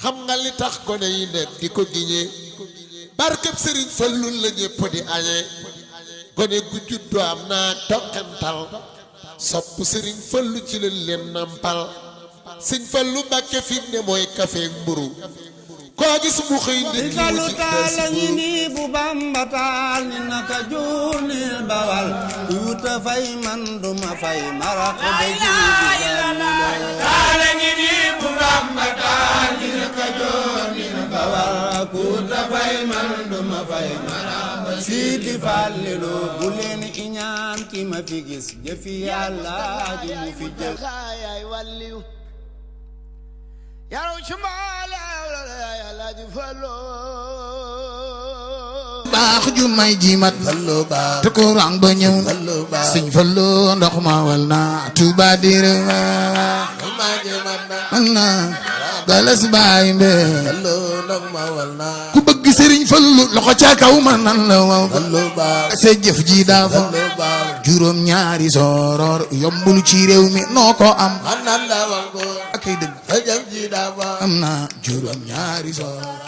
xam nga li tax gone yi nekk di ko giñee barkeb Sëriñ Fallu la ñépp di añee gone gu juddu am naa tokkantal sopp Sëriñ Fallu ci leen nampal Sëñ Fallu Mbàkke fi ne mooy kafeek mburu koo gis mu xëy nit ñi Fallu taala ñi ni bu Bamba taal ni naka juunil bawal yuuta fay man duma fay marax de taala ñi ni bu Bamba taal ni naka juunil bawal yuuta fay man duma fay marax Sidi Fallilu bu leen iñaan ki ma fi gis jëfi Yàlla ji mu fi jël xaayay walliyu yaraw ci mbaala Yàlla ji Fallu baax ju may jimat te courant ba ñëw Sëñ Fallu ndox ma wal na Tuuba dire man na galas baay mbe ku bëgg Sëriñ Fallu loxo ca kaw man nan la waw sa jëf ji dafa juróom ñaari soror yombul ci réew mi noo ko am akay dëgg am na juróom ñaari soror